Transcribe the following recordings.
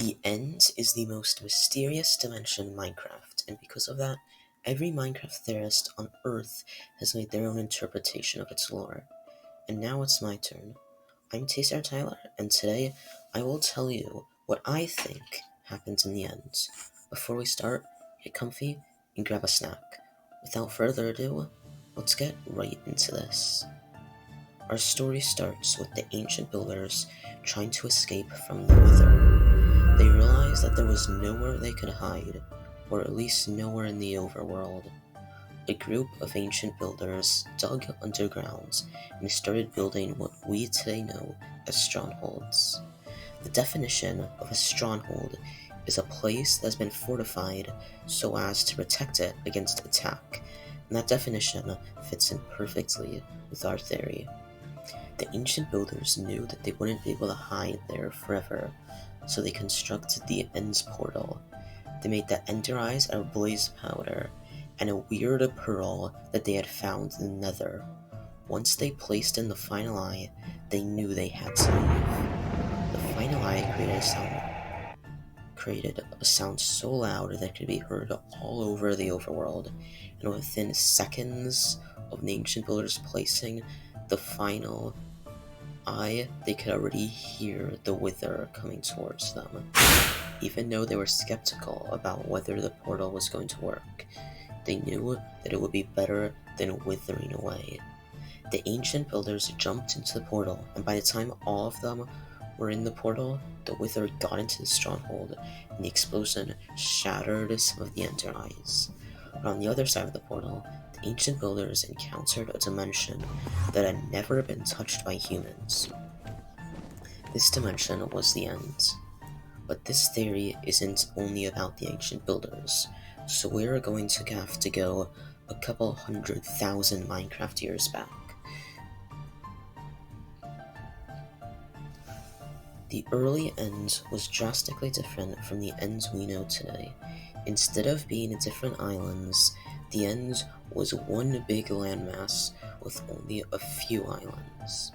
The End is the most mysterious dimension in Minecraft, and because of that, every Minecraft theorist on Earth has made their own interpretation of its lore. And now it's my turn. I'm tcrtyler, and today I will tell you what I think happens in the end. Before we start, get comfy and grab a snack. Without further ado, let's get right into this. Our story starts with the ancient builders trying to escape from the Wither. They realized that there was nowhere they could hide, or at least nowhere in the overworld. A group of ancient builders dug underground and started building what we today know as strongholds. The definition of a stronghold is a place that has been fortified so as to protect it against attack, and that definition fits in perfectly with our theory. The ancient builders knew that they wouldn't be able to hide there forever, so they constructed the End's portal. They made the Ender Eyes out of blaze powder, and a weird pearl that they had found in the Nether. Once they placed in the final eye, they knew they had to leave. The final eye created a sound so loud that it could be heard all over the overworld, and within seconds of the ancient builders placing the final eye, they could already hear the Wither coming towards them. Even though they were skeptical about whether the portal was going to work, they knew that it would be better than withering away. The ancient builders jumped into the portal, and by the time all of them were in the portal, the Wither got into the stronghold, and the explosion shattered some of the Ender Eyes. But on the other side of the portal, the ancient builders encountered a dimension that had never been touched by humans. This dimension was the End. But this theory isn't only about the ancient builders, so we're going to have to go a couple 100,000 Minecraft years back. The early End was drastically different from the End we know today. Instead of being different islands, the End was one big landmass with only a few islands.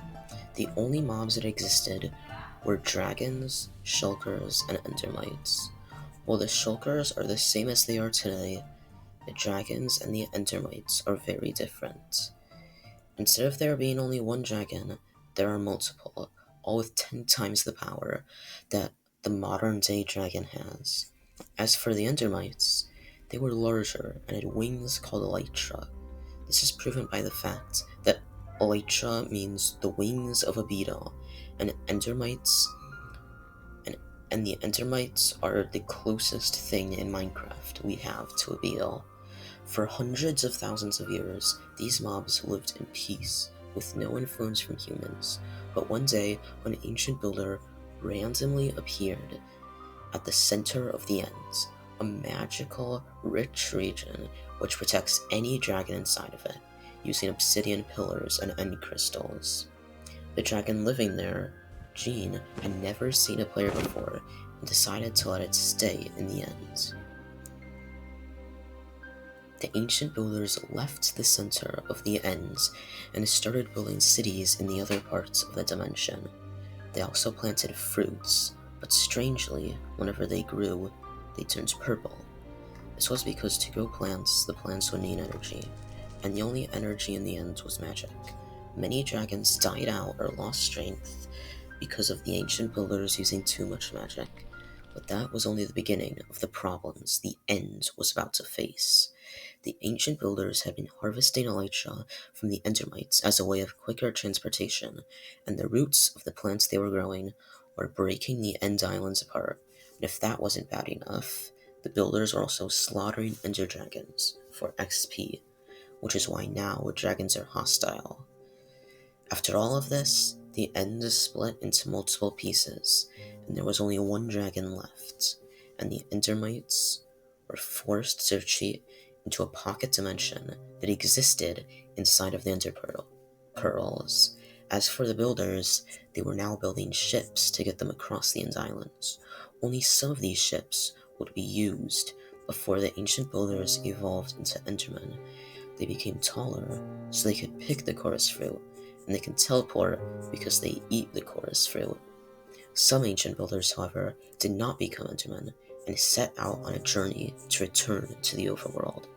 The only mobs that existed were dragons, shulkers, and endermites. While the shulkers are the same as they are today, the dragons and the endermites are very different. Instead of there being only one dragon, there are multiple, all with 10 times the power that the modern-day dragon has. As for the endermites, they were larger and had wings called elytra. This is proven by the fact that elytra means the wings of a beetle, and endermites and the endermites are the closest thing in Minecraft we have to a beetle. For hundreds of thousands of years, these mobs lived in peace, with no influence from humans, but one day, an ancient builder randomly appeared at the center of the Ends, a magical, rich region which protects any dragon inside of it, using obsidian pillars and end crystals. The dragon living there, Jean, had never seen a player before and decided to let it stay in the End. The ancient builders left the center of the Ends and started building cities in the other parts of the dimension. They also planted fruits, but strangely, whenever they grew, they turned purple. This was because to grow plants, the plants would need energy, and the only energy in the End was magic. Many dragons died out or lost strength because of the ancient builders using too much magic, but that was only the beginning of the problems the End was about to face. The ancient builders had been harvesting elytra from the endermites as a way of quicker transportation, and the roots of the plants they were growing were breaking the End Islands apart. And if that wasn't bad enough, the builders were also slaughtering ender dragons for XP, which is why now dragons are hostile. After all of this, the End is split into multiple pieces, and there was only one dragon left, and the endermites were forced to retreat into a pocket dimension that existed inside of the Ender Pearls. As for the builders, they were now building ships to get them across the End Islands. Only some of these ships would be used before the ancient builders evolved into Endermen. They became taller so they could pick the chorus fruit, and they can teleport because they eat the chorus fruit. Some ancient builders, however, did not become Endermen and set out on a journey to return to the overworld.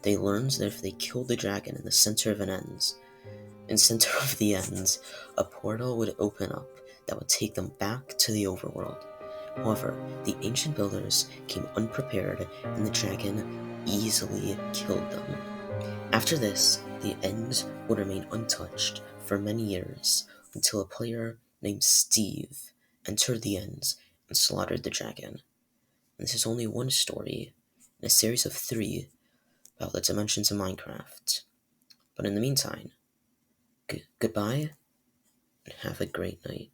They learned that if they killed the dragon in the center of the ends, a portal would open up that would take them back to the overworld. However, the ancient builders came unprepared and the dragon easily killed them. After this, the ends would remain untouched for many years until a player named Steve entered the ends and slaughtered the dragon. And this is only one story in a series of 3 about the dimensions of Minecraft. But in the meantime, goodbye and have a great night.